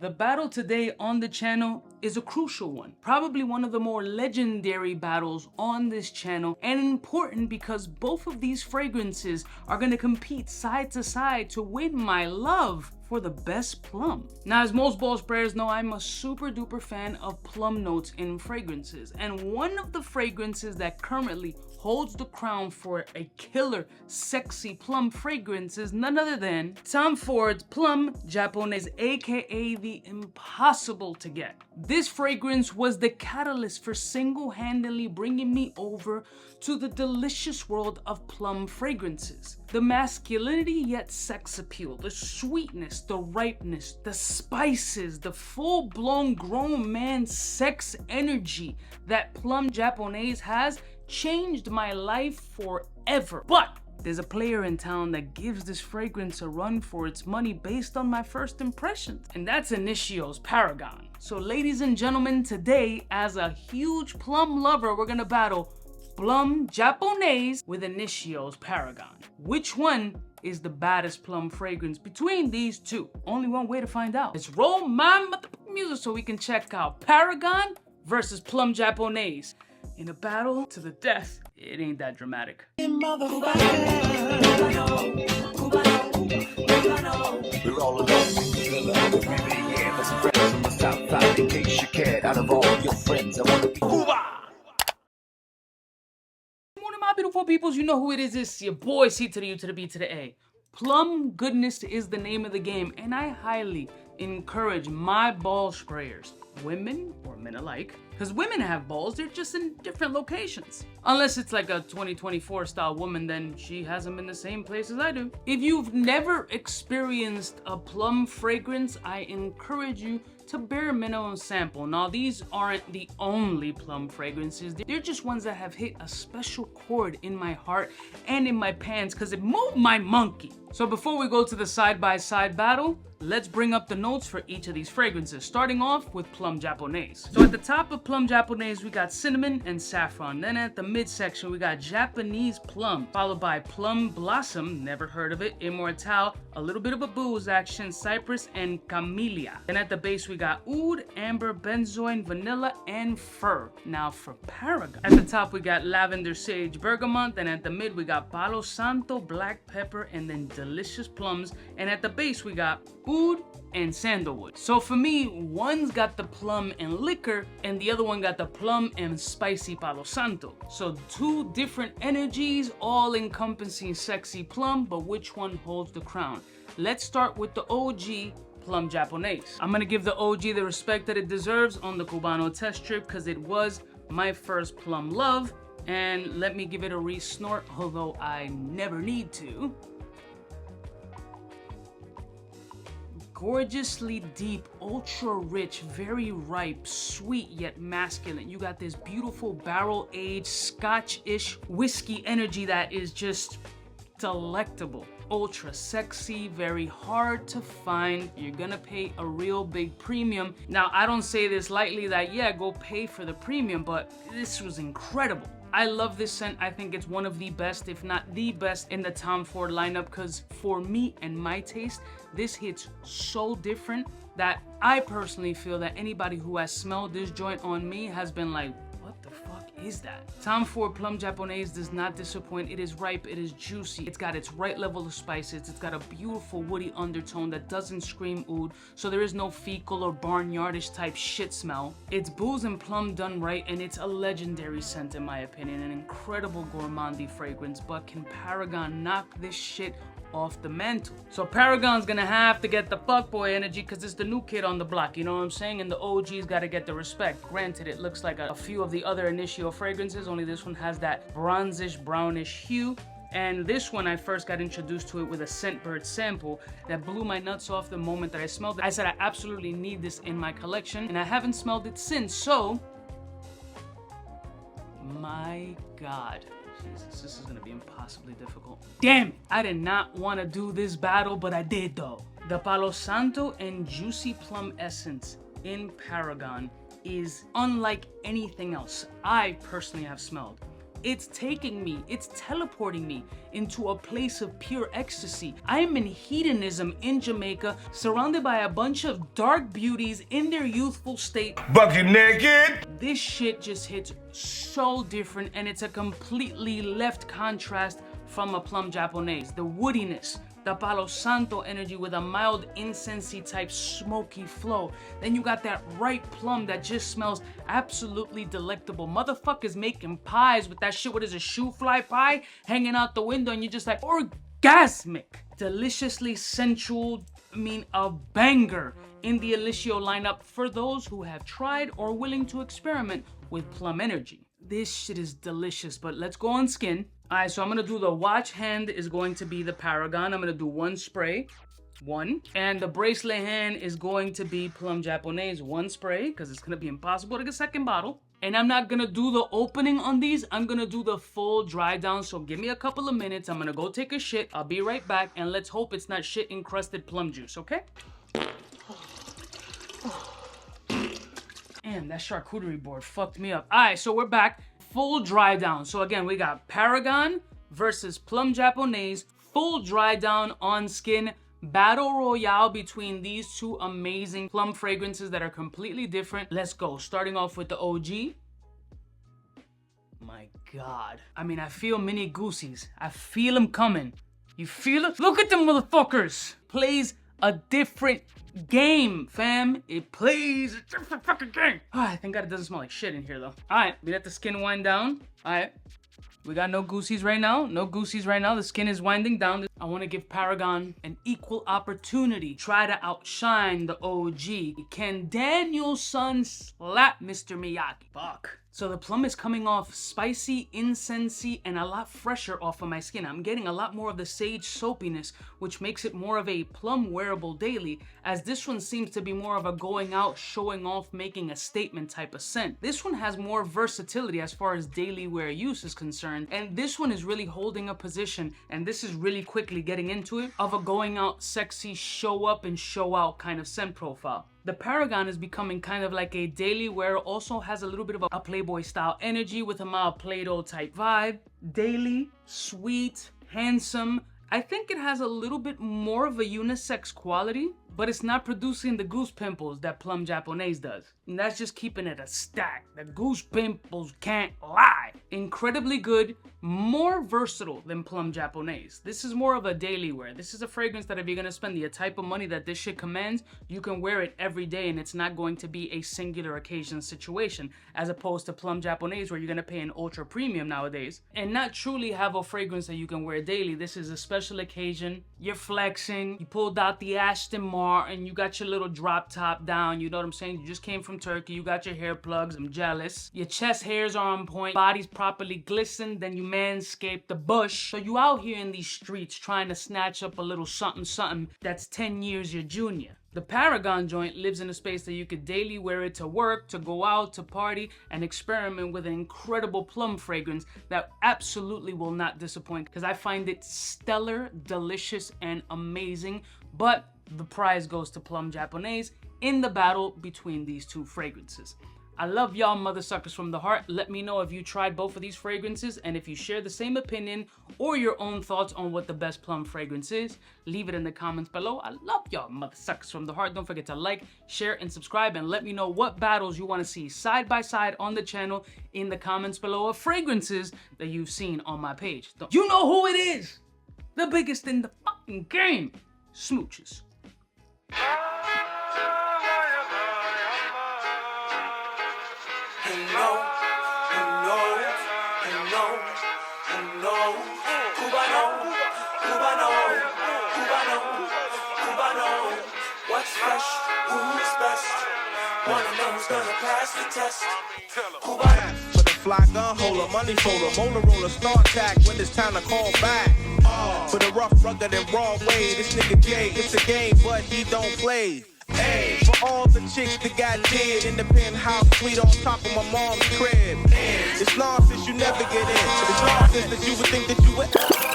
The battle today on the channel is a crucial one. Probably one of the more legendary battles on this channel, and important because both of these fragrances are going to compete side to side to win my love for the best plum. Now, as most ball sprayers know, I'm a super duper fan of plum notes in fragrances, and one of the fragrances that currently holds the crown for a killer sexy plum fragrance is none other than Tom Ford's Plum Japonais, aka the impossible to get. This fragrance was the catalyst for single-handedly bringing me over to the delicious world of plum fragrances. The masculinity yet sex appeal, the sweetness, the ripeness, the spices, the full-blown grown man sex energy that Plum Japonais has changed my life forever. But there's a player in town that gives this fragrance a run for its money based on my first impressions, and that's Initio's Paragon. So ladies and gentlemen, today, as a huge plum lover, we're gonna battle Plum Japonais with Initio's Paragon. Which one is the baddest plum fragrance between these two? Only one way to find out. Let's roll my music so we can check out Paragon versus Plum Japonais. In a battle to the death, it ain't that dramatic. We're all alone. Yeah, best friends from the south side. In case you cared, out of all your friends, I want to be Cuba. Morning, my beautiful peoples. You know who it is. It's your boy C to the U to the B to the A. Plum goodness is the name of the game, and I highly encourage my ball sprayers, women or men alike, because women have balls, they're just in different locations. Unless it's like a 2024 style woman, then she has them in the same place as I do. If you've never experienced a plum fragrance, I encourage you to bare minimum sample. Now, these aren't the only plum fragrances. They're just ones that have hit a special chord in my heart and in my pants because it moved my monkey. So before we go to the side-by-side battle, let's bring up the notes for each of these fragrances, starting off with Plum Japonais. So at the top of Plum Japonais, we got cinnamon and saffron. Then at the midsection, we got Japanese plum, followed by Plum Blossom, never heard of it, Immortelle, a little bit of a booze action, cypress, and camellia. Then at the base, we got oud, amber, benzoin, vanilla, and fir. Now for Paragon. At the top, we got lavender, sage, bergamot. Then at the mid, we got Palo Santo, black pepper, and then delicious plums. And at the base, we got oud and sandalwood. So for me, one's got the plum and liquor, and the other one got the plum and spicy Palo Santo. So two different energies, all encompassing sexy plum, but which one holds the crown? Let's start with the OG Plum Japonais. I'm gonna give the OG the respect that it deserves on the Cubano test strip because it was my first plum love, and let me give it a re-snort, although I never need to. Gorgeously deep, ultra rich, very ripe, sweet yet masculine. You got this beautiful barrel-aged Scotch-ish whiskey energy that is just delectable. Ultra sexy, very hard to find. You're gonna pay a real big premium. Now, I don't say this lightly that, yeah, go pay for the premium, but this was incredible. I love this scent. I think it's one of the best, if not the best, in the Tom Ford lineup because for me and my taste, this hits so different that I personally feel that anybody who has smelled this joint on me has been like, what the fuck is that? Tom Ford Plum Japonais does not disappoint. It is ripe, it is juicy, it's got its right level of spices, it's got a beautiful woody undertone that doesn't scream oud, so there is no fecal or barnyardish type shit smell. It's booze and plum done right, and it's a legendary scent in my opinion, an incredible gourmandy fragrance, but can Paragon knock this shit off the mantle? So Paragon's gonna have to get the fuckboy energy because it's the new kid on the block, you know what I'm saying? And the OG's gotta get the respect. Granted, it looks like a few of the other Initio fragrances, only this one has that bronzish, brownish hue. And this one, I first got introduced to it with a Scentbird sample that blew my nuts off the moment that I smelled it. I said I absolutely need this in my collection, and I haven't smelled it since, so my God. Jesus, this is gonna be impossibly difficult. Damn it! I did not want to do this battle, but I did though. The Palo Santo and Juicy Plum Essence in Paragon is unlike anything else I personally have smelled. It's taking me, it's teleporting me into a place of pure ecstasy. I am in hedonism in Jamaica, surrounded by a bunch of dark beauties in their youthful state. Bucket naked. This shit just hits so different, and it's a completely left contrast from a Plum Japonais. The woodiness, the Palo Santo energy with a mild incense-y type smoky flow. Then you got that ripe plum that just smells absolutely delectable. Motherfuckers making pies with that shit. What is a shoe fly pie hanging out the window, and you're just like orgasmic. Deliciously sensual, a banger in the Initio lineup for those who have tried or willing to experiment with plum energy. This shit is delicious, but let's go on skin. All right, so I'm gonna do the watch hand is going to be the Paragon. I'm gonna do one spray, one. And the bracelet hand is going to be Plum Japonais, one spray, because it's gonna be impossible to get a second bottle. And I'm not gonna do the opening on these. I'm gonna do the full dry down. So give me a couple of minutes. I'm gonna go take a shit. I'll be right back. And let's hope it's not shit encrusted plum juice, okay? Damn, that charcuterie board fucked me up. All right, so we're back. Full dry down. So again, we got Paragon versus Plum Japonais. Full dry down on skin. Battle royale between these two amazing plum fragrances that are completely different. Let's go. Starting off with the OG. My God. I feel mini goosies. I feel them coming. You feel it? Look at them motherfuckers. Plays a different game, fam. It plays a different fucking game. Thank God it doesn't smell like shit in here though. All right, we let the skin wind down. All right. We got no goosies right now. No goosies right now. The skin is winding down. I want to give Paragon an equal opportunity. Try to outshine the OG. Can Daniel-san slap Mr. Miyagi? Fuck. So the plum is coming off spicy, incensey, and a lot fresher off of my skin. I'm getting a lot more of the sage soapiness, which makes it more of a plum wearable daily, as this one seems to be more of a going out, showing off, making a statement type of scent. This one has more versatility as far as daily wear use is concerned, and this one is really holding a position, and this is really quickly getting into it, of a going out, sexy, show up and show out kind of scent profile. The Paragon is becoming kind of like a daily wear, also has a little bit of a Playboy style energy with a mild Play-Doh type vibe. Daily, sweet, handsome. I think it has a little bit more of a unisex quality, but it's not producing the goose pimples that Plum Japonais does. And that's just keeping it a stack. The goose pimples can't lie. Incredibly good, more versatile than Plum Japonais. This is more of a daily wear. This is a fragrance that if you're gonna spend the type of money that this shit commands, you can wear it every day and it's not going to be a singular occasion situation, as opposed to Plum Japonais where you're gonna pay an ultra premium nowadays and not truly have a fragrance that you can wear daily. This is a special occasion. You're flexing, you pulled out the Aston Martin and you got your little drop top down, you know what I'm saying? You just came from Turkey, you got your hair plugs, I'm jealous. Your chest hairs are on point, body's properly glistened, then you manscaped the bush. So you out here in these streets trying to snatch up a little something something that's 10 years your junior. The Paragon joint lives in a space that you could daily wear it to work, to go out, to party, and experiment with an incredible plum fragrance that absolutely will not disappoint, because I find it stellar, delicious, and amazing. But the prize goes to Plum Japonais in the battle between these two fragrances. I love y'all mother suckers from the heart. Let me know if you tried both of these fragrances and if you share the same opinion or your own thoughts on what the best plum fragrance is. Leave it in the comments below. I love y'all mother suckers from the heart. Don't forget to like, share, and subscribe, and let me know what battles you want to see side by side on the channel in the comments below of fragrances that you've seen on my page. You know who it is! The biggest in the fucking game! Smooches. Cubaknow, what's fresh, who's best? Wanna know who's gonna pass the test? Cubaknow. For the fly gun holder, money folder, Motorola start tag when it's time to call back. For the rough, rugged, and raw way, this nigga Jay, it's a game, but he don't play. Hey, for all the chicks that got dead in the penthouse suite on top of my mom's crib. It's nonsense you never get in. It's nonsense that you would think that you would.